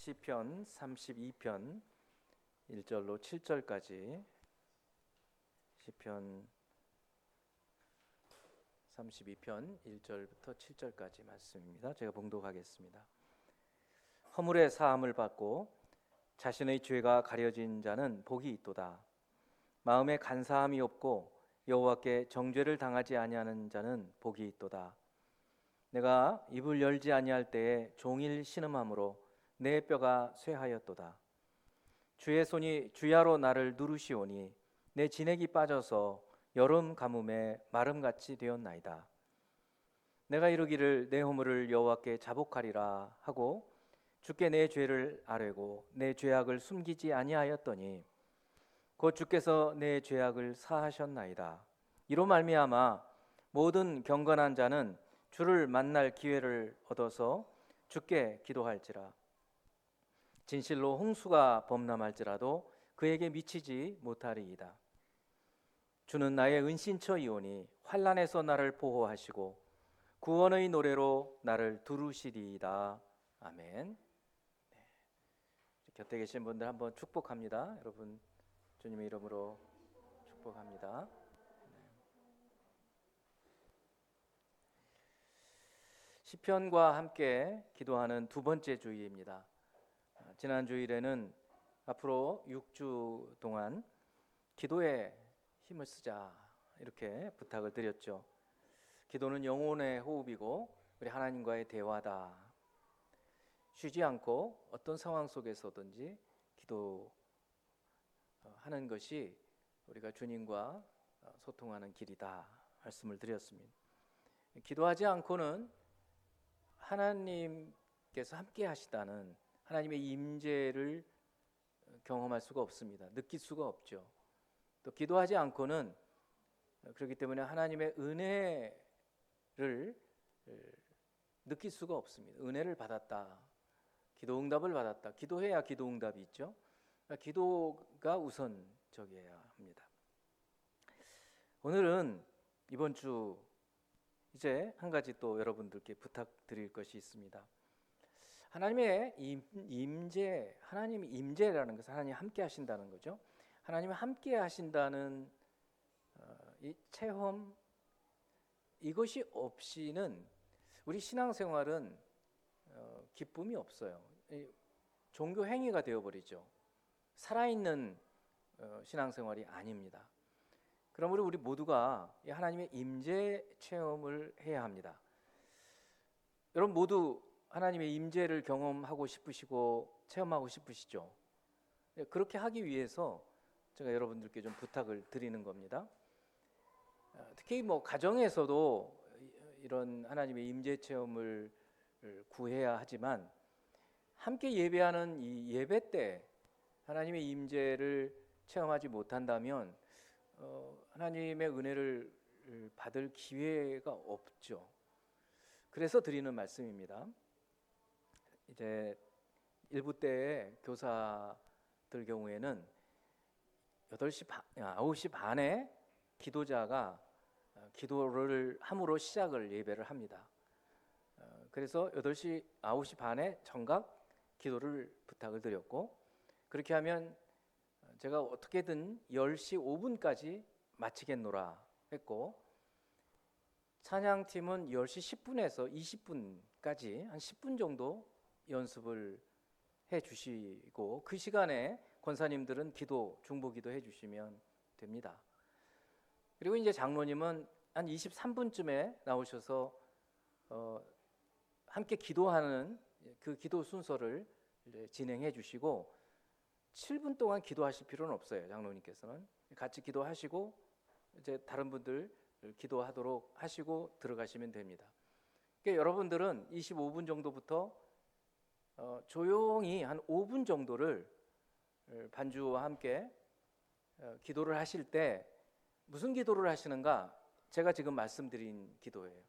시편 32편 1절로 7절까지 시편 32편 1절부터 7절까지 말씀입니다. 제가 봉독하겠습니다. 허물의 사함을 받고 자신의 죄가 가려진 자는 복이 있도다. 마음에 간사함이 없고 여호와께 정죄를 당하지 아니하는 자는 복이 있도다. 내가 입을 열지 아니할 때에 종일 신음함으로 내 뼈가 쇠하였도다. 주의 손이 주야로 나를 누르시오니 내 진액이 빠져서 여름 가뭄에 마름같이 되었나이다. 내가 이르기를 내 허물을 여호와께 자복하리라 하고 주께 내 죄를 아뢰고 내 죄악을 숨기지 아니하였더니 곧 주께서 내 죄악을 사하셨나이다. 이로 말미암아 모든 경건한 자는 주를 만날 기회를 얻어서 주께 기도할지라. 진실로 홍수가 범람할지라도 그에게 미치지 못하리이다. 주는 나의 은신처이오니 환난에서 나를 보호하시고 구원의 노래로 나를 두루시리이다. 아멘. 네. 곁에 계신 분들 한번 축복합니다. 여러분 주님의 이름으로 축복합니다. 시편과 함께 기도하는 두 번째 주일입니다. 지난 주일에는 앞으로 6주 동안 기도에 힘을 쓰자 이렇게 부탁을 드렸죠. 기도는 영혼의 호흡이고 우리 하나님과의 대화다. 쉬지 않고 어떤 상황 속에서든지 기도하는 것이 우리가 주님과 소통하는 길이다 말씀을 드렸습니다. 기도하지 않고는 하나님께서 함께 하시다는 하나님의 임재를 경험할 수가 없습니다. 느낄 수가 없죠. 또 기도하지 않고는 그렇기 때문에 하나님의 은혜를 느낄 수가 없습니다. 은혜를 받았다. 기도 응답을 받았다. 기도해야 기도 응답이 있죠. 기도가 우선적이어야 합니다. 오늘은 이번 주 이제 한 가지 또 여러분들께 부탁드릴 것이 있습니다. 하나님의 임재, 하나님의 임재라는 것은 하나님 함께 하신다는 거죠. 하나님이 함께 하신다는 이 체험, 이것이 없이는 우리 신앙생활은 기쁨이 없어요. 종교 행위가 되어버리죠. 살아있는 신앙생활이 아닙니다. 그럼 우리 모두가 하나님의 임재 체험을 해야 합니다. 여러분 모두 하나님의 임재를 경험하고 싶으시고 체험하고 싶으시죠? 그렇게 하기 위해서 제가 여러분들께 좀 부탁을 드리는 겁니다. 특히 가정에서도 이런 하나님의 임재 체험을 구해야 하지만 함께 예배하는 이 예배 때 하나님의 임재를 체험하지 못한다면 하나님의 은혜를 받을 기회가 없죠. 그래서 드리는 말씀입니다. 이제 일부 때의 교사들 경우에는 9시 반에 기도자가 기도를 함으로 시작을 예배를 합니다. 그래서 9시 반에 정각 기도를 부탁을 드렸고 그렇게 하면 제가 어떻게든 10시 5분까지 마치겠노라 했고 찬양팀은 10시 10분에서 20분까지 한 10분 정도 연습을 해 주시고 그 시간에 권사님들은 중보 기도 해 주시면 됩니다. 그리고 이제 장로님은 한 23분쯤에 나오셔서 함께 기도하는 그 기도 순서를 진행해 주시고 7분 동안 기도하실 필요는 없어요. 장로님께서는 같이 기도하시고 이제 다른 분들 기도하도록 하시고 들어가시면 됩니다. 그러니까 여러분들은 25분 정도부터 조용히 한 5분 정도를 반주와 함께 기도를 하실 때 무슨 기도를 하시는가? 제가 지금 말씀드린 기도예요.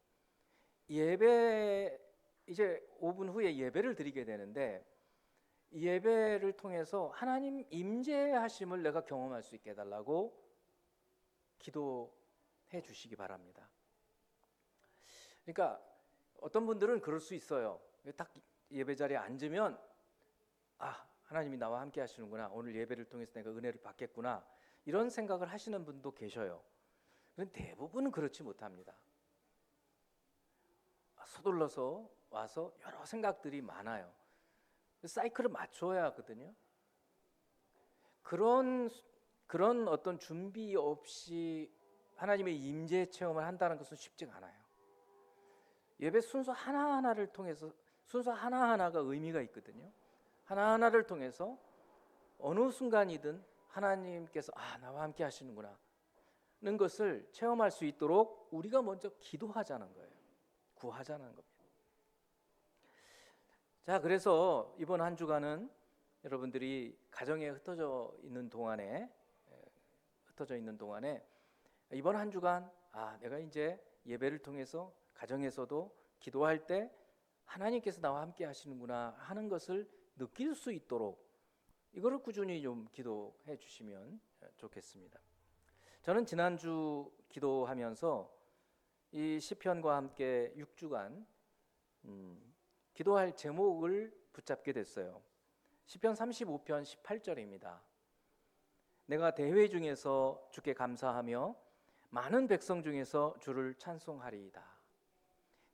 예배 이제 5분 후에 예배를 드리게 되는데 이 예배를 통해서 하나님 임재하심을 내가 경험할 수 있게 해달라고 기도해 주시기 바랍니다. 그러니까 어떤 분들은 그럴 수 있어요. 딱 예배 자리에 앉으면 하나님이 나와 함께 하시는구나. 오늘 예배를 통해서 내가 은혜를 받겠구나. 이런 생각을 하시는 분도 계셔요. 그런데 대부분은 그렇지 못합니다. 서둘러서 와서 여러 생각들이 많아요. 사이클을 맞춰야 하거든요. 그런 어떤 준비 없이 하나님의 임재 체험을 한다는 것은 쉽지가 않아요. 예배 순서 하나하나를 통해서 순서 하나하나가 의미가 있거든요. 하나하나를 통해서 어느 순간이든 하나님께서 나와 함께 하시는구나 는 것을 체험할 수 있도록 우리가 먼저 기도하자는 거예요. 구하자는 겁니다. 자, 그래서 이번 한 주간은 여러분들이 가정에 흩어져 있는 동안에 이번 한 주간 내가 이제 예배를 통해서 가정에서도 기도할 때 하나님께서 나와 함께 하시는구나 하는 것을 느낄 수 있도록 이거를 꾸준히 좀 기도해 주시면 좋겠습니다. 저는 지난주 기도하면서 이 시편과 함께 6주간 기도할 제목을 붙잡게 됐어요. 시편 35편 18절입니다. 내가 대회 중에서 주께 감사하며 많은 백성 중에서 주를 찬송하리이다.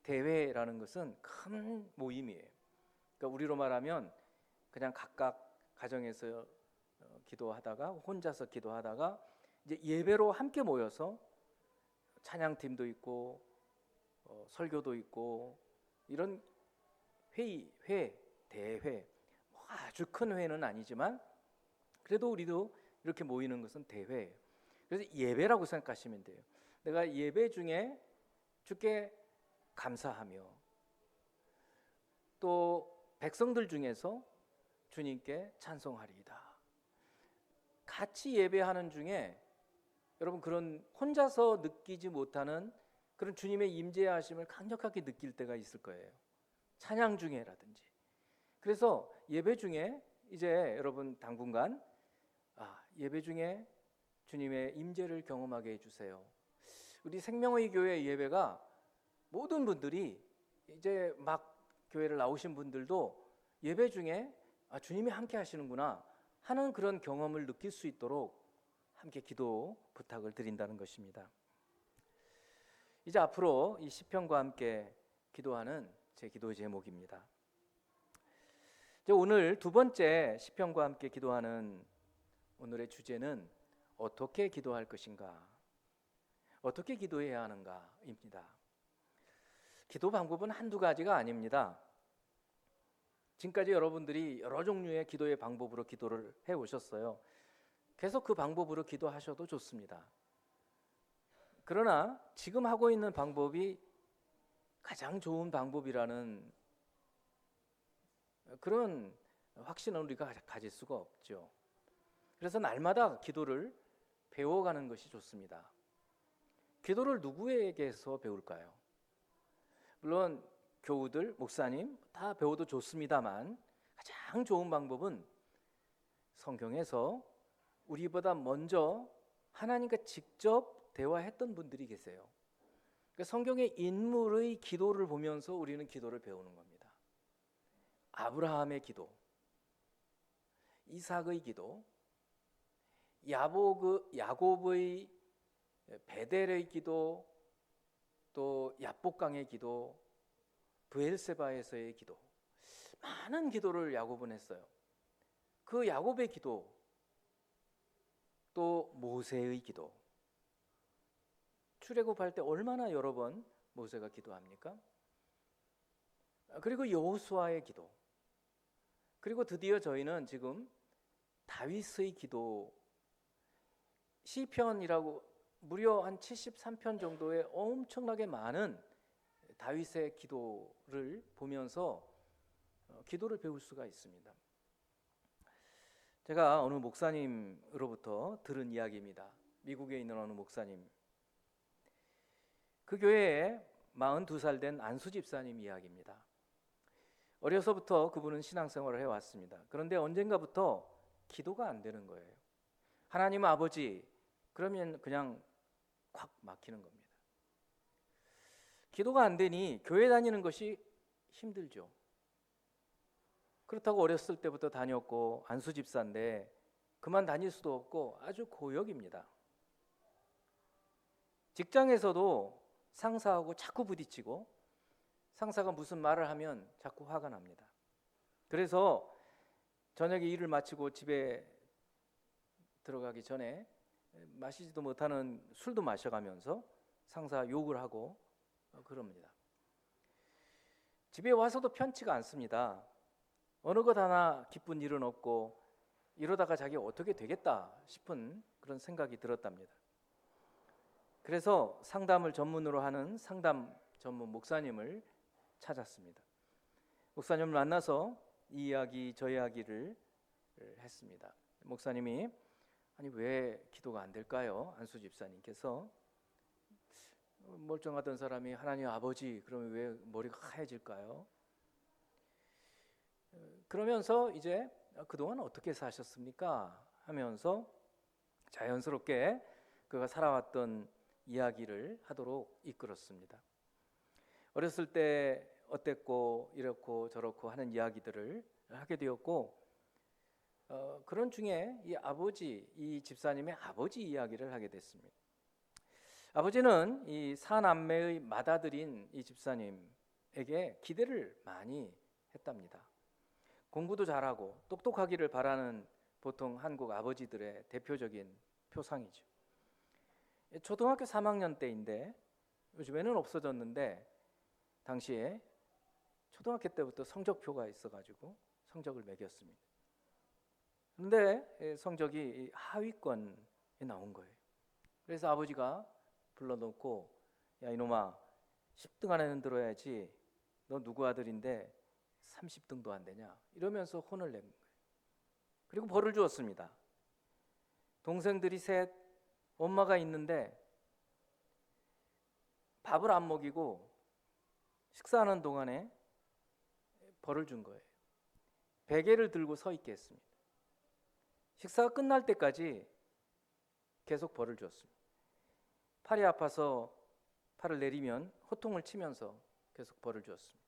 대회라는 것은 큰 모임이에요. 그러니까 우리로 말하면 그냥 각각 가정에서 기도하다가 혼자서 기도하다가 이제 예배로 함께 모여서 찬양팀도 있고 설교도 있고 이런 대회 아주 큰 회는 아니지만 그래도 우리도 이렇게 모이는 것은 대회예요. 그래서 예배라고 생각하시면 돼요. 내가 예배 중에 주께 감사하며 또 백성들 중에서 주님께 찬송하리이다. 같이 예배하는 중에 여러분 그런 혼자서 느끼지 못하는 그런 주님의 임재하심을 강력하게 느낄 때가 있을 거예요. 찬양 중에라든지. 그래서 예배 중에 이제 여러분 당분간 예배 중에 주님의 임재를 경험하게 해주세요. 우리 생명의 교회 예배가 모든 분들이 이제 막 교회를 나오신 분들도 예배 중에 주님이 함께 하시는구나 하는 그런 경험을 느낄 수 있도록 함께 기도 부탁을 드린다는 것입니다. 이제 앞으로 이 시편과 함께 기도하는 제 기도 제목입니다. 이제 오늘 두 번째 시편과 함께 기도하는 오늘의 주제는 어떻게 기도할 것인가, 어떻게 기도해야 하는가입니다. 기도 방법은 한두 가지가 아닙니다. 지금까지 여러분들이 여러 종류의 기도의 방법으로 기도를 해오셨어요. 계속 그 방법으로 기도하셔도 좋습니다. 그러나 지금 하고 있는 방법이 가장 좋은 방법이라는 그런 확신은 우리가 가질 수가 없죠. 그래서 날마다 기도를 배워가는 것이 좋습니다. 기도를 누구에게서 배울까요? 물론 교우들, 목사님 다 배워도 좋습니다만 가장 좋은 방법은 성경에서 우리보다 먼저 하나님과 직접 대화했던 분들이 계세요. 그러니까 성경의 인물의 기도를 보면서 우리는 기도를 배우는 겁니다. 아브라함의 기도, 이삭의 기도, 야곱의 베델의 기도, 또 야복강의 기도, 브엘세바에서의 기도, 많은 기도를 야곱은 했어요. 그 야곱의 기도, 또 모세의 기도, 출애굽할 때 얼마나 여러 번 모세가 기도합니까? 그리고 여호수아의 기도, 그리고 드디어 저희는 지금 다윗의 기도, 시편이라고 무려 한 73편 정도의 엄청나게 많은 다윗의 기도를 보면서 기도를 배울 수가 있습니다. 제가 어느 목사님으로부터 들은 이야기입니다. 미국에 있는 어느 목사님, 그 교회에 42살 된 안수 집사님 이야기입니다. 어려서부터 그분은 신앙생활을 해왔습니다. 그런데 언젠가부터 기도가 안 되는 거예요. 하나님 아버지 그러면 그냥 콱 막히는 겁니다. 기도가 안 되니 교회 다니는 것이 힘들죠. 그렇다고 어렸을 때부터 다녔고 안수 집사인데 그만 다닐 수도 없고 아주 고역입니다. 직장에서도 상사하고 자꾸 부딪히고 상사가 무슨 말을 하면 자꾸 화가 납니다. 그래서 저녁에 일을 마치고 집에 들어가기 전에 마시지도 못하는 술도 마셔가면서 상사 욕을 하고 그럽니다. 집에 와서도 편치가 않습니다. 어느 것 하나 기쁜 일은 없고 이러다가 자기 어떻게 되겠다 싶은 그런 생각이 들었답니다. 그래서 상담을 전문으로 하는 상담 전문 목사님을 찾았습니다. 목사님을 만나서 이 이야기 저 이야기를 했습니다. 목사님이 아니 왜 기도가 안 될까요? 안수 집사님께서 멀쩡하던 사람이 하나님 아버지 그러면 왜 머리가 하얘질까요? 그러면서 이제 그동안 어떻게 사셨습니까? 하면서 자연스럽게 그가 살아왔던 이야기를 하도록 이끌었습니다. 어렸을 때 어땠고 이렇고 저렇고 하는 이야기들을 하게 되었고 그런 중에 이 집사님의 아버지 이야기를 하게 됐습니다. 아버지는 이 사남매의 맏아들인 이 집사님에게 기대를 많이 했답니다. 공부도 잘하고 똑똑하기를 바라는 보통 한국 아버지들의 대표적인 표상이죠. 초등학교 3학년 때인데 요즘에는 없어졌는데 당시에 초등학교 때부터 성적표가 있어가지고 성적을 매겼습니다. 그런데 성적이 하위권에 나온 거예요. 그래서 아버지가 불러놓고 야 이놈아 10등 안에는 들어야지 너 누구 아들인데 30등도 안 되냐 이러면서 혼을 낸 거예요. 그리고 벌을 주었습니다. 동생들이 셋 엄마가 있는데 밥을 안 먹이고 식사하는 동안에 벌을 준 거예요. 베개를 들고 서 있게 했습니다. 식사가 끝날 때까지 계속 벌을 주었습니다. 팔이 아파서 팔을 내리면 호통을 치면서 계속 벌을 주었습니다.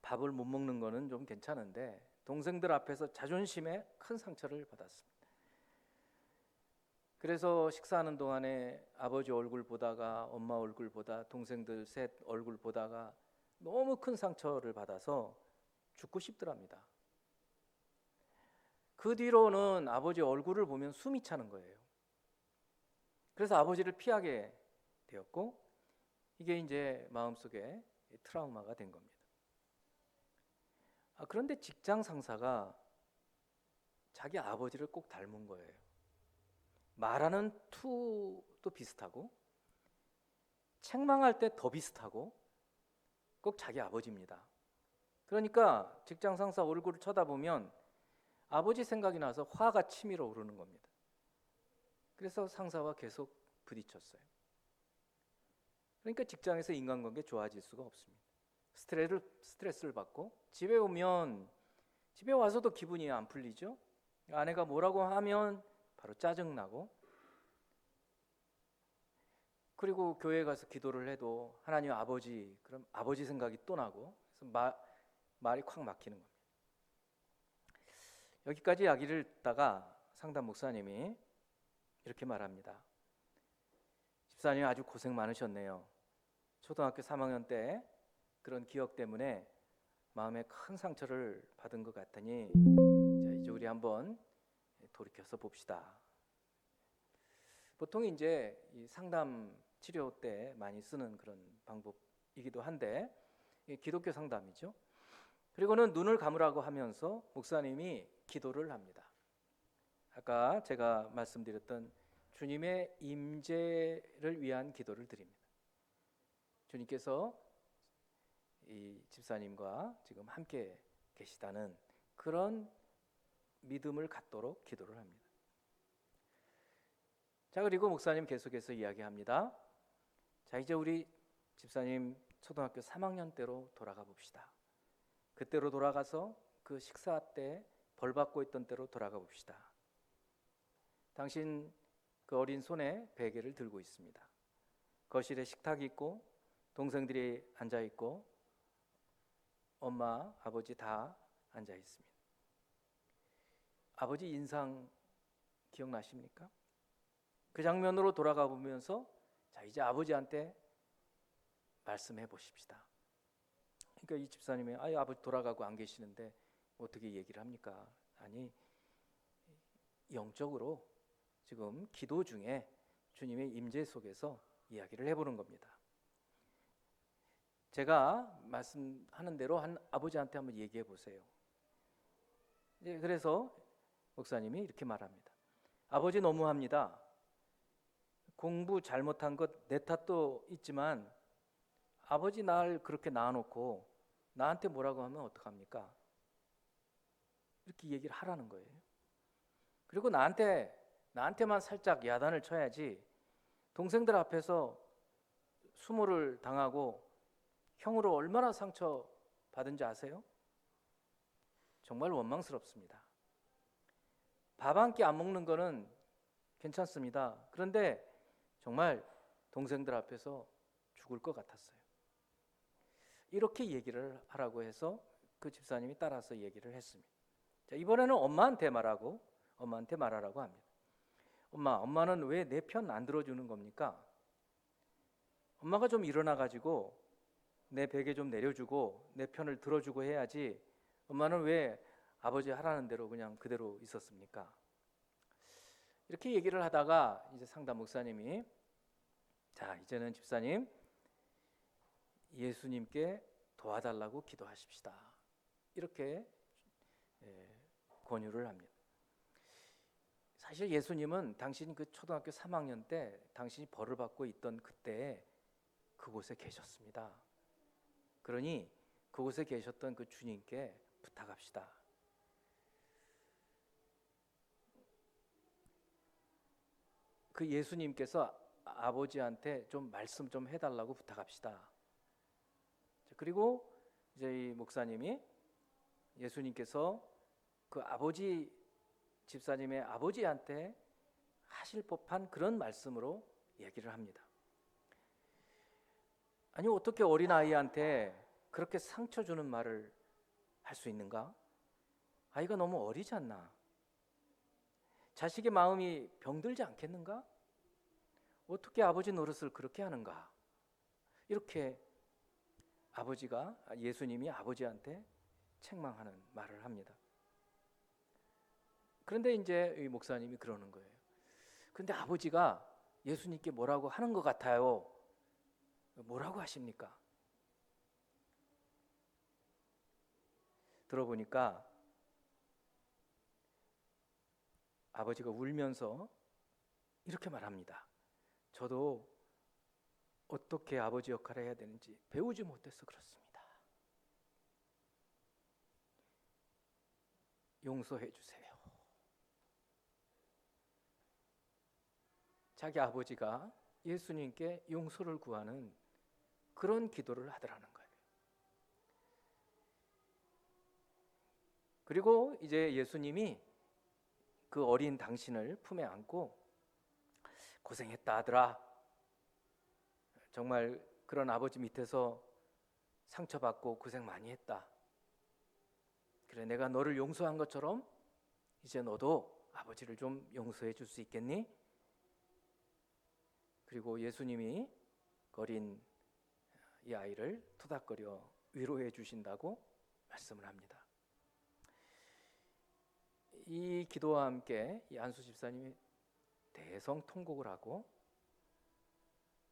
밥을 못 먹는 거는 좀 괜찮은데 동생들 앞에서 자존심에 큰 상처를 받았습니다. 그래서 식사하는 동안에 아버지 얼굴 보다가 엄마 얼굴 보다 동생들 셋 얼굴 보다가 너무 큰 상처를 받아서 죽고 싶더랍니다. 그 뒤로는 아버지 얼굴을 보면 숨이 차는 거예요. 그래서 아버지를 피하게 되었고 이게 이제 마음속에 트라우마가 된 겁니다. 그런데 직장 상사가 자기 아버지를 꼭 닮은 거예요. 말하는 투도 비슷하고 책망할 때 더 비슷하고 꼭 자기 아버지입니다. 그러니까 직장 상사 얼굴을 쳐다보면 아버지 생각이 나서 화가 치밀어 오르는 겁니다. 그래서 상사와 계속 부딪혔어요. 그러니까 직장에서 인간관계 좋아질 수가 없습니다. 스트레스를 받고 집에 와서도 기분이 안 풀리죠. 아내가 뭐라고 하면 바로 짜증나고 그리고 교회에 가서 기도를 해도 하나님 아버지 그럼 아버지 생각이 또 나고 그래서 말이 콱 막히는 겁니다. 여기까지 이야기를 듣다가 상담 목사님이 이렇게 말합니다. 집사님 아주 고생 많으셨네요. 초등학교 3학년 때 그런 기억 때문에 마음에 큰 상처를 받은 것 같으니 자, 이제 우리 한번 돌이켜서 봅시다. 보통 이제 이 상담 치료 때 많이 쓰는 그런 방법이기도 한데 기독교 상담이죠. 그리고는 눈을 감으라고 하면서 목사님이 기도를 합니다. 아까 제가 말씀드렸던 주님의 임재를 위한 기도를 드립니다. 주님께서 이 집사님과 지금 함께 계시다는 그런 믿음을 갖도록 기도를 합니다. 자, 그리고 목사님 계속해서 이야기합니다. 자, 이제 우리 집사님 초등학교 3학년 때로 돌아가 봅시다. 그때로 돌아가서 그 식사 때 벌 받고 있던 때로 돌아가 봅시다. 당신 그 어린 손에 베개를 들고 있습니다. 거실에 식탁이 있고 동생들이 앉아 있고 엄마, 아버지 다 앉아 있습니다. 아버지 인상 기억나십니까? 그 장면으로 돌아가 보면서 자, 이제 아버지한테 말씀해 보십시다. 그러니까 이 집사님이 아버지 돌아가고 안 계시는데 어떻게 얘기를 합니까? 아니, 영적으로 지금 기도 중에 주님의 임재 속에서 이야기를 해보는 겁니다. 제가 말씀하는 대로 한 아버지한테 한번 얘기해 보세요. 그래서 목사님이 이렇게 말합니다. 아버지 너무합니다. 공부 잘못한 것 내 탓도 있지만 아버지 날 그렇게 낳아놓고 나한테 뭐라고 하면 어떡합니까? 이렇게 얘기를 하라는 거예요. 그리고 나한테만 살짝 야단을 쳐야지 동생들 앞에서 수모를 당하고 형으로 얼마나 상처 받은지 아세요? 정말 원망스럽습니다. 밥 한 끼 안 먹는 거는 괜찮습니다. 그런데 정말 동생들 앞에서 죽을 것 같았어요. 이렇게 얘기를 하라고 해서 그 집사님이 따라서 얘기를 했습니다. 자, 이번에는 엄마한테 말하라고 합니다. 엄마는 왜 내 편 안 들어주는 겁니까? 엄마가 좀 일어나 가지고 내 베개 좀 내려주고 내 편을 들어주고 해야지 엄마는 왜 아버지 하라는 대로 그냥 그대로 있었습니까? 이렇게 얘기를 하다가 이제 상담 목사님이 자, 이제는 집사님 예수님께 도와달라고 기도하십시다. 이렇게 권유를 합니다. 사실 예수님은 당신이 그 초등학교 3학년 때 당신이 벌을 받고 있던 그때 그곳에 계셨습니다. 그러니 그곳에 계셨던 그 주님께 부탁합시다. 그 예수님께서 아버지한테 좀 말씀 좀 해달라고 부탁합시다. 그리고 이제 이 목사님이 예수님께서 그 아버지 집사님의 아버지한테 하실 법한 그런 말씀으로 얘기를 합니다. 아니 어떻게 어린아이한테 그렇게 상처 주는 말을 할 수 있는가? 아이가 너무 어리지 않나? 자식의 마음이 병들지 않겠는가? 어떻게 아버지 노릇을 그렇게 하는가? 이렇게 예수님이 아버지한테 책망하는 말을 합니다. 그런데 이제 이 목사님이 그러는 거예요. 그런데 아버지가 예수님께 뭐라고 하는 것 같아요. 뭐라고 하십니까? 들어보니까 아버지가 울면서 이렇게 말합니다. 저도 어떻게 아버지 역할을 해야 되는지 배우지 못해서 그렇습니다. 용서해 주세요. 자기 아버지가 예수님께 용서를 구하는 그런 기도를 하더라는 거예요. 그리고 이제 예수님이 그 어린 당신을 품에 안고 고생했다 아들아. 정말 그런 아버지 밑에서 상처받고 고생 많이 했다. 그래 내가 너를 용서한 것처럼 이제 너도 아버지를 좀 용서해 줄 수 있겠니? 그리고 예수님이 어린 이 아이를 토닥거려 위로해 주신다고 말씀을 합니다. 이 기도와 함께 이 안수 집사님이 대성통곡을 하고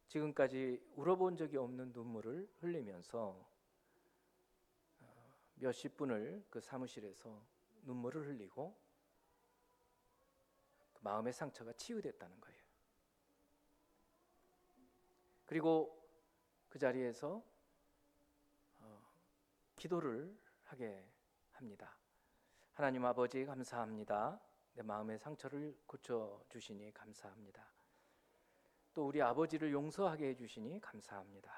지금까지 울어본 적이 없는 눈물을 흘리면서 몇십 분을 그 사무실에서 눈물을 흘리고 그 마음의 상처가 치유됐다는 거예요. 그리고 그 자리에서 기도를 하게 합니다. 하나님 아버지 감사합니다. 내 마음의 상처를 고쳐주시니 감사합니다. 또 우리 아버지를 용서하게 해주시니 감사합니다.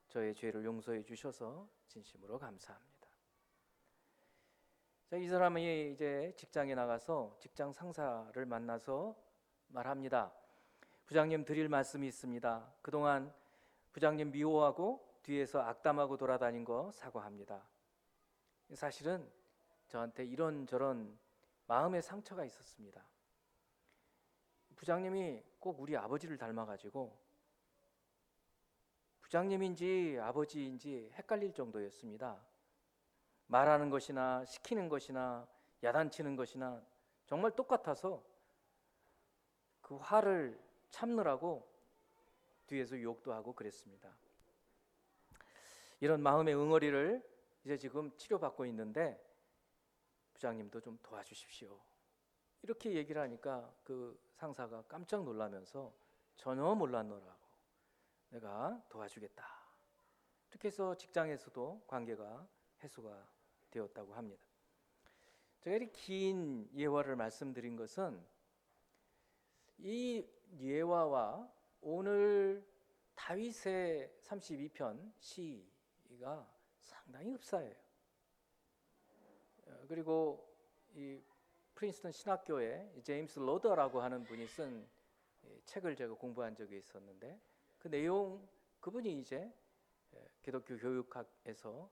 저의 죄를 용서해 주셔서 진심으로 감사합니다. 자, 이 사람이 이제 직장에 나가서 직장 상사를 만나서 말합니다. 부장님 드릴 말씀이 있습니다. 그동안 부장님 미워하고 뒤에서 악담하고 돌아다닌 거 사과합니다. 사실은 저한테 이런저런 마음의 상처가 있었습니다. 부장님이 꼭 우리 아버지를 닮아가지고 부장님인지 아버지인지 헷갈릴 정도였습니다. 말하는 것이나 시키는 것이나 야단치는 것이나 정말 똑같아서 그 화를 참느라고 뒤에서 욕도 하고 그랬습니다. 이런 마음의 응어리를 이제 지금 치료받고 있는데 부장님도 좀 도와주십시오. 이렇게 얘기를 하니까 그 상사가 깜짝 놀라면서 전혀 몰랐노라고, 내가 도와주겠다. 이렇게 해서 직장에서도 관계가 해소가 되었다고 합니다. 제가 이렇게 긴 예화를 말씀드린 것은 이 예화와 오늘 다윗의 32편 시가 상당히 흡사해요. 그리고 이 프린스턴 신학교에 제임스 로더라고 하는 분이 쓴 책을 제가 공부한 적이 있었는데 그 내용, 그분이 이제 기독교 교육학에서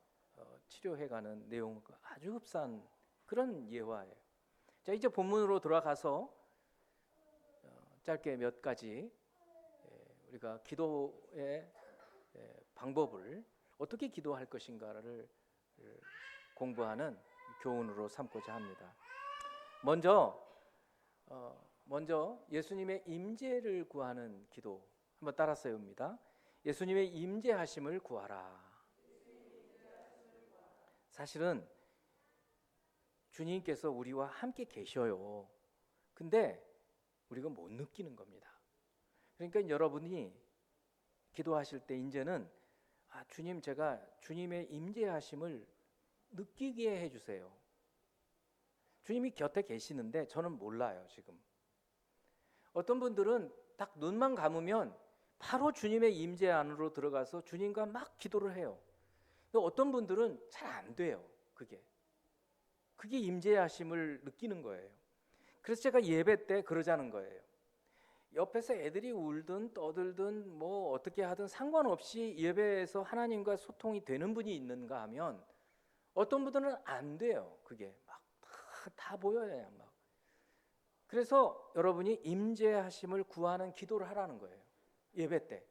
치료해가는 내용과 아주 흡사한 그런 예화예요. 자, 이제 본문으로 돌아가서 짧게 몇 가지 우리가 기도의 방법을 어떻게 기도할 것인가를 공부하는 교훈으로 삼고자 합니다. 먼저 예수님의 임재를 구하는 기도 한번 따라 세웁니다. 예수님의 임재하심을 구하라. 사실은 주님께서 우리와 함께 계셔요. 근데 우리가 못 느끼는 겁니다. 그러니까 여러분이 기도하실 때 이제는 주님, 제가 주님의 임재하심을 느끼게 해주세요. 주님이 곁에 계시는데 저는 몰라요. 지금 어떤 분들은 딱 눈만 감으면 바로 주님의 임재 안으로 들어가서 주님과 막 기도를 해요. 어떤 분들은 잘 안 돼요. 그게 임재하심을 느끼는 거예요. 그래서 제가 예배 때 그러자는 거예요. 옆에서 애들이 울든 떠들든 뭐 어떻게 하든 상관없이 예배에서 하나님과 소통이 되는 분이 있는가 하면 어떤 분들은 안 돼요. 그게 막 다 보여요. 막. 그래서 여러분이 임재하심을 구하는 기도를 하라는 거예요. 예배 때.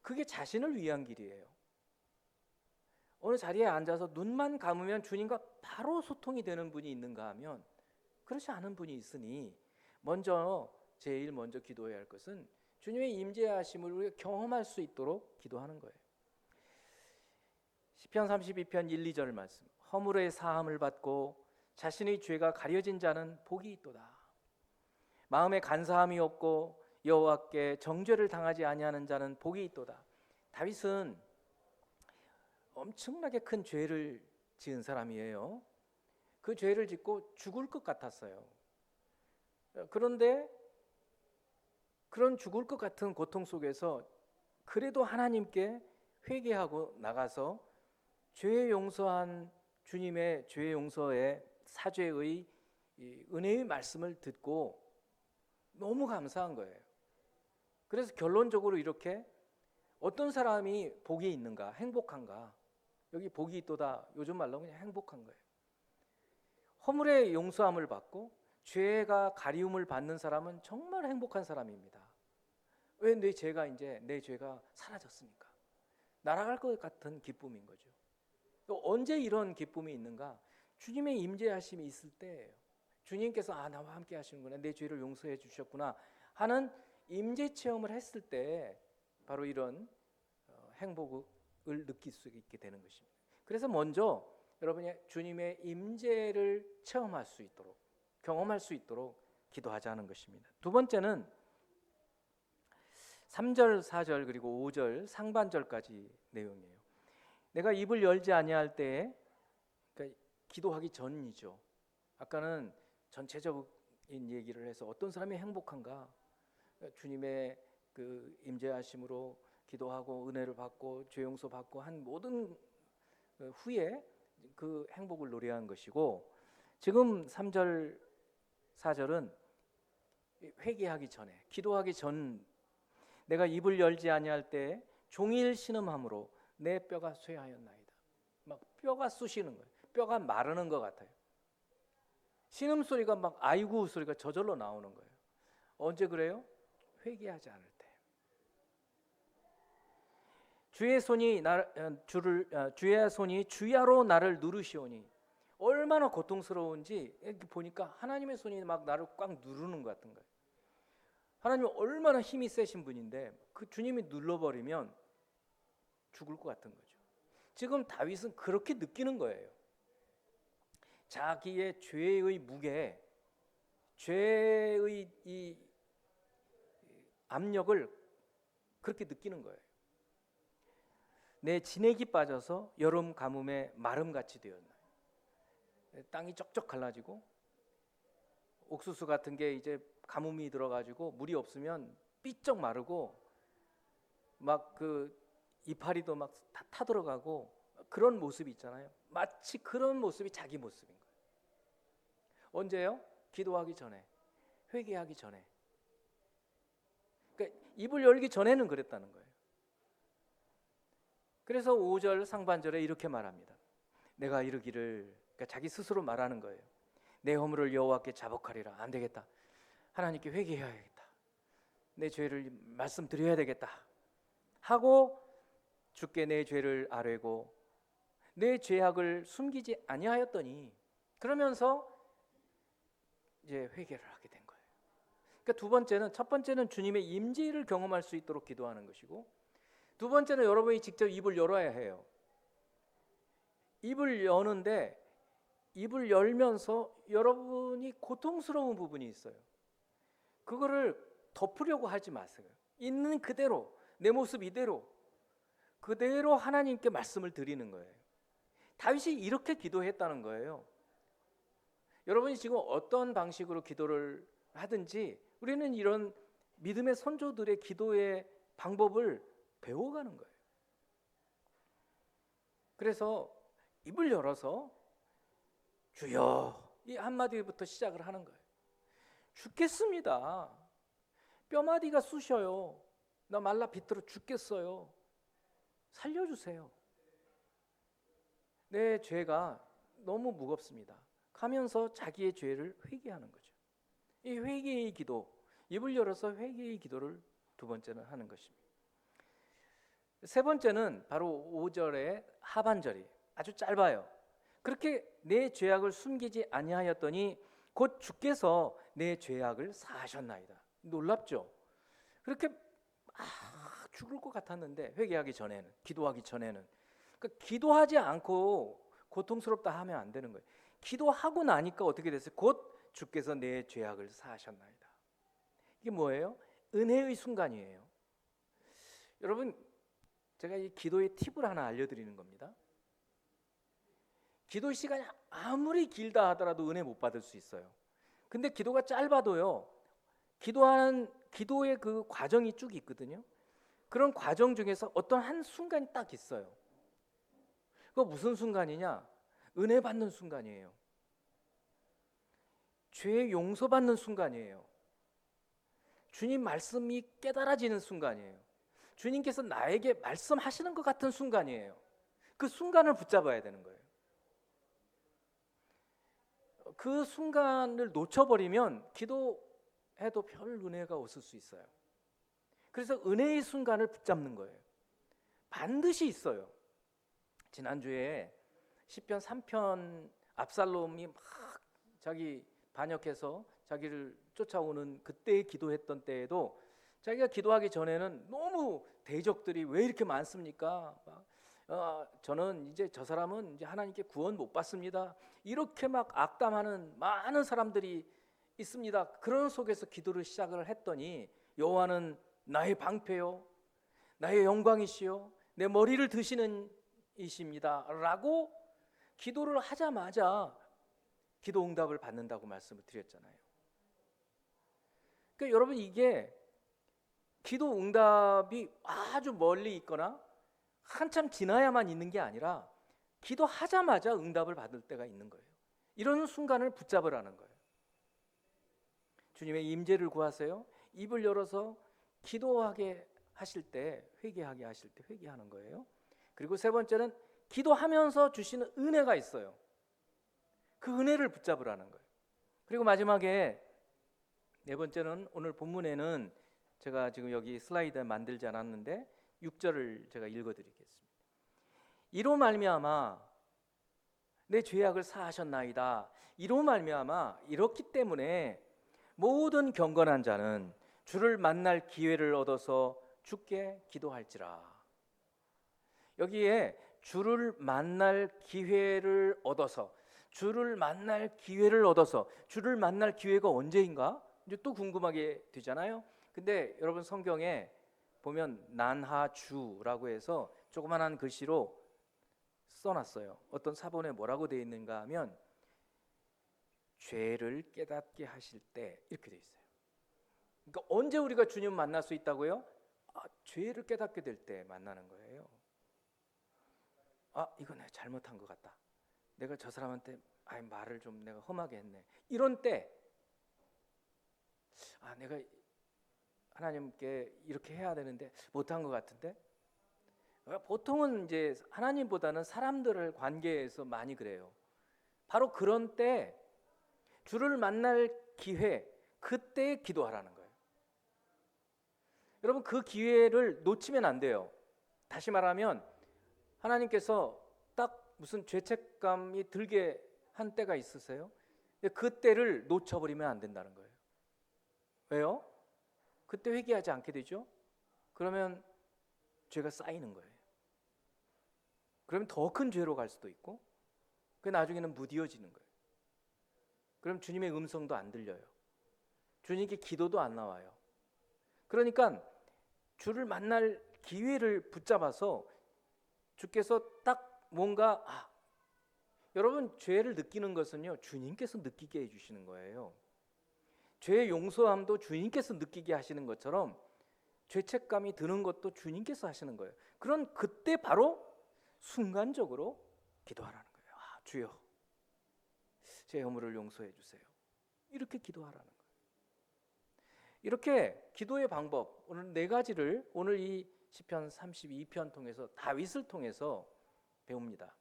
그게 자신을 위한 길이에요. 어느 자리에 앉아서 눈만 감으면 주님과 바로 소통이 되는 분이 있는가 하면 그렇지 않은 분이 있으니 제일 먼저 기도해야 할 것은 주님의 임재하심을 우리가 경험할 수 있도록 기도하는 거예요. 시편 32편 1, 2절 말씀. 허물의 사함을 받고 자신의 죄가 가려진 자는 복이 있도다. 마음에 간사함이 없고 여호와께 정죄를 당하지 아니하는 자는 복이 있도다. 다윗은 엄청나게 큰 죄를 지은 사람이에요. 그 죄를 짓고 죽을 것 같았어요. 그런데 그런 죽을 것 같은 고통 속에서 그래도 하나님께 회개하고 나가서 죄 용서한 주님의 죄 용서의 사죄의 은혜의 말씀을 듣고 너무 감사한 거예요. 그래서 결론적으로 이렇게 어떤 사람이 복이 있는가, 행복한가? 여기 복이 있도다. 요즘 말로 그냥 행복한 거예요. 허물의 용서함을 받고 죄가 가리움을 받는 사람은 정말 행복한 사람입니다. 왜 내 죄가 사라졌으니까. 날아갈 것 같은 기쁨인 거죠. 또 언제 이런 기쁨이 있는가? 주님의 임재하심이 있을 때예요. 주님께서 나와 함께 하시는구나, 내 죄를 용서해 주셨구나 하는 임재 체험을 했을 때 바로 이런 행복을 느낄 수 있게 되는 것입니다. 그래서 먼저 여러분이 주님의 임재를 체험할 수 있도록, 경험할 수 있도록 기도하자는 것입니다. 두 번째는 3절, 4절 그리고 5절 상반절까지 내용이에요. 내가 입을 열지 아니할 때에, 그러니까 기도하기 전이죠. 아까는 전체적인 얘기를 해서 어떤 사람이 행복한가? 주님의 그 임재하심으로 기도하고 은혜를 받고 죄 용서 받고 한 모든 후에 그 행복을 노래한 것이고, 지금 3절 4절은 회개하기 전에, 기도하기 전, 내가 입을 열지 아니할 때 종일 신음함으로 내 뼈가 쇠하였나이다. 막 뼈가 쑤시는 거예요. 뼈가 마르는 것 같아요. 신음소리가 막 아이고 소리가 저절로 나오는 거예요. 언제 그래요? 회개하지 않을 때. 주의 손이 주야로 나를 누르시오니, 얼마나 고통스러운지 이렇게 보니까 하나님의 손이 막 나를 꽉 누르는 것 같은 거예요. 하나님은 얼마나 힘이 세신 분인데 그 주님이 눌러버리면 죽을 것 같은 거죠. 지금 다윗은 그렇게 느끼는 거예요. 자기의 죄의 무게, 죄의 이 압력을 그렇게 느끼는 거예요. 내 진액이 빠져서 여름 가뭄에 마름같이 되었나요? 땅이 쩍쩍 갈라지고 옥수수 같은 게 이제 가뭄이 들어가지고 물이 없으면 삐쩍 마르고 막 그 이파리도 막 다 타들어가고 그런 모습이 있잖아요. 마치 그런 모습이 자기 모습인 거예요. 언제요? 기도하기 전에, 회개하기 전에. 그러니까 입을 열기 전에는 그랬다는 거예요. 그래서 5절 상반절에 이렇게 말합니다. 내가 이르기를, 그러니까 자기 스스로 말하는 거예요. 내 허물을 여호와께 자복하리라. 안 되겠다. 하나님께 회개해야겠다. 내 죄를 말씀드려야 되겠다 하고 주께 내 죄를 아뢰고 내 죄악을 숨기지 아니하였더니, 그러면서 이제 회개를 하게 된 거예요. 그러니까 첫 번째는 주님의 임재를 경험할 수 있도록 기도하는 것이고, 두 번째는 여러분이 직접 입을 열어야 해요. 입을 여는데 입을 열면서 여러분이 고통스러운 부분이 있어요. 그거를 덮으려고 하지 마세요. 있는 그대로, 내 모습 이대로 그대로 하나님께 말씀을 드리는 거예요. 다윗이 이렇게 기도했다는 거예요. 여러분이 지금 어떤 방식으로 기도를 하든지 우리는 이런 믿음의 선조들의 기도의 방법을 배워가는 거예요. 그래서 입을 열어서 주여, 이 한마디부터 시작을 하는 거예요. 죽겠습니다. 뼈마디가 쑤셔요. 나 말라 비틀어 죽겠어요. 살려주세요. 내 죄가 너무 무겁습니다. 하면서 자기의 죄를 회개하는 거죠. 이 회개의 기도, 입을 열어서 회개의 기도를 두 번째는 하는 것입니다. 세 번째는 바로 5절의 하반절이 아주 짧아요. 그렇게 내 죄악을 숨기지 아니하였더니 곧 주께서 내 죄악을 사하셨나이다. 놀랍죠? 그렇게 죽을 것 같았는데, 회개하기 전에는, 기도하기 전에는, 그러니까 기도하지 않고 고통스럽다 하면 안 되는 거예요. 기도하고 나니까 어떻게 됐어요? 곧 주께서 내 죄악을 사하셨나이다. 이게 뭐예요? 은혜의 순간이에요. 여러분, 제가 이 기도의 팁을 하나 알려드리는 겁니다. 기도 시간이 아무리 길다 하더라도 은혜 못 받을 수 있어요. 근데 기도가 짧아도요, 기도의 그 과정이 쭉 있거든요. 그런 과정 중에서 어떤 한 순간이 딱 있어요. 그거 무슨 순간이냐? 은혜 받는 순간이에요. 죄 용서받는 순간이에요. 주님 말씀이 깨달아지는 순간이에요. 주님께서 나에게 말씀하시는 것 같은 순간이에요. 그 순간을 붙잡아야 되는 거예요. 그 순간을 놓쳐버리면 기도해도 별 은혜가 없을 수 있어요. 그래서 은혜의 순간을 붙잡는 거예요. 반드시 있어요. 지난주에 시편 3편 압살롬이 막 자기 반역해서 자기를 쫓아오는 그때 기도했던 때에도 자기가 기도하기 전에는 너무 대적들이 왜 이렇게 많습니까? 저는 이제 저 사람은 이제 하나님께 구원 못 받습니다. 이렇게 막 악담하는 많은 사람들이 있습니다. 그런 속에서 기도를 시작을 했더니 여호와는 나의 방패요, 나의 영광이시요, 내 머리를 드시는 이십니다 라고 기도를 하자마자 기도 응답을 받는다고 말씀을 드렸잖아요. 그러니까 여러분, 이게 기도 응답이 아주 멀리 있거나 한참 지나야만 있는 게 아니라 기도하자마자 응답을 받을 때가 있는 거예요. 이런 순간을 붙잡으라는 거예요. 주님의 임재를 구하세요. 입을 열어서 기도하게 하실 때, 회개하게 하실 때 회개하는 거예요. 그리고 세 번째는 기도하면서 주시는 은혜가 있어요. 그 은혜를 붙잡으라는 거예요. 그리고 마지막에 네 번째는 오늘 본문에는 제가 지금 여기 슬라이드 만들지 않았는데 6절을 제가 읽어드리겠습니다. 이로 말미암아 내 죄악을 사하셨나이다. 이로 말미암아 이렇기 때문에 모든 경건한 자는 주를 만날 기회를 얻어서 주께 기도할지라. 여기에 주를 만날 기회를 얻어서, 주를 만날 기회를 얻어서, 주를 만날 기회가 언제인가? 이제 또 궁금하게 되잖아요. 근데 여러분 성경에 보면 난하주라고 해서 조그만한 글씨로 써놨어요. 어떤 사본에 뭐라고 되어 있는가 하면 죄를 깨닫게 하실 때 이렇게 되어 있어요. 그러니까 언제 우리가 주님 만날 수 있다고요? 죄를 깨닫게 될 때 만나는 거예요. 이거 내가 잘못한 것 같다. 내가 저 사람한테 말을 좀 내가 험하게 했네. 이런 때 내가 하나님께 이렇게 해야 되는데 못한 것 같은데. 보통은 이제 하나님보다는 사람들을 관계에서 많이 그래요. 바로 그런 때 주를 만날 기회, 그때 기도하라는 거예요. 여러분 그 기회를 놓치면 안 돼요. 다시 말하면 하나님께서 딱 무슨 죄책감이 들게 한 때가 있으세요? 그 때를 놓쳐버리면 안 된다는 거예요. 왜요? 그때 회개하지 않게 되죠? 그러면 죄가 쌓이는 거예요. 그러면 더 큰 죄로 갈 수도 있고, 그 나중에는 무디어지는 거예요. 그럼 주님의 음성도 안 들려요. 주님께 기도도 안 나와요. 그러니까 주를 만날 기회를 붙잡아서 주께서 딱 뭔가 여러분 죄를 느끼는 것은요 주님께서 느끼게 해주시는 거예요. 죄의 용서함도 주님께서 느끼게 하시는 것처럼 죄책감이 드는 것도 주님께서 하시는 거예요. 그런 그때 바로 순간적으로 기도하라는 거예요. 주여 제 허물을 용서해 주세요. 이렇게 기도하라는 거예요. 이렇게 기도의 방법 오늘 네 가지를 오늘 이 시편 32편 통해서 다윗을 통해서 배웁니다.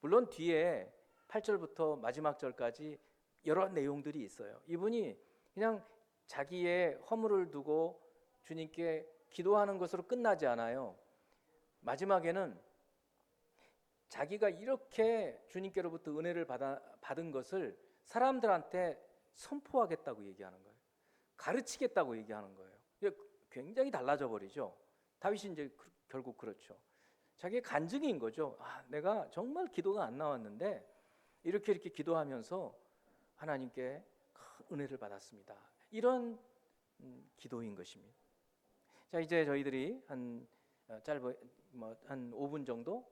물론 뒤에 8절부터 마지막 절까지 여러 내용들이 있어요. 이분이 그냥 자기의 허물을 두고 주님께 기도하는 것으로 끝나지 않아요. 마지막에는 자기가 이렇게 주님께로부터 은혜를 받은 것을 사람들한테 선포하겠다고 얘기하는 거예요. 가르치겠다고 얘기하는 거예요. 굉장히 달라져 버리죠. 다윗이 이제 결국 그렇죠. 자기의 간증인 거죠. 내가 정말 기도가 안 나왔는데 이렇게 기도하면서 하나님께 큰 은혜를 받았습니다. 이런 기도인 것입니다. 자, 이제 저희들이 한 5분 정도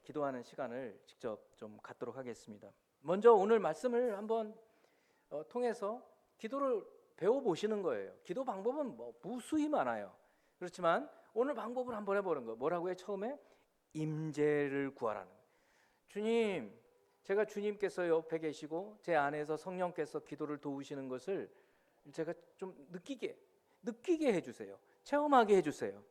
기도하는 시간을 직접 좀 갖도록 하겠습니다. 먼저 오늘 말씀을 한번 통해서 기도를 배워보시는 거예요. 기도 방법은 무수히 많아요. 그렇지만 오늘 방법을 한번 해보는 거 뭐라고요? 처음에 임재를 구하라는 거예요. 주님, 제가 주님께서 옆에 계시고 제 안에서 성령께서 기도를 도우시는 것을 제가 좀 느끼게 해주세요. 체험하게 해주세요.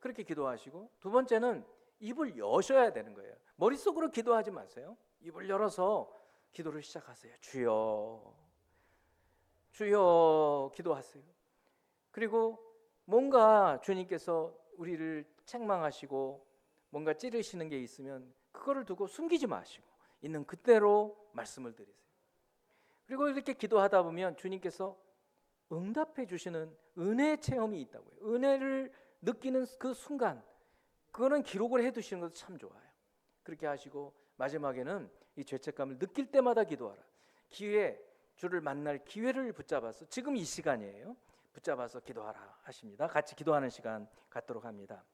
그렇게 기도하시고, 두 번째는 입을 여셔야 되는 거예요. 머릿속으로 기도하지 마세요. 입을 열어서 기도를 시작하세요. 주여, 주여 기도하세요. 그리고 뭔가 주님께서 우리를 책망하시고 뭔가 찌르시는 게 있으면 그거를 두고 숨기지 마시고 있는 그대로 말씀을 드리세요. 그리고 이렇게 기도하다 보면 주님께서 응답해 주시는 은혜 체험이 있다고요. 은혜를 느끼는 그 순간, 그거는 기록을 해두시는 것도 참 좋아요. 그렇게 하시고 마지막에는 이 죄책감을 느낄 때마다 기도하라. 주를 만날 기회를 붙잡아서 지금 이 시간이에요. 붙잡아서 기도하라 하십니다. 같이 기도하는 시간 갖도록 합니다.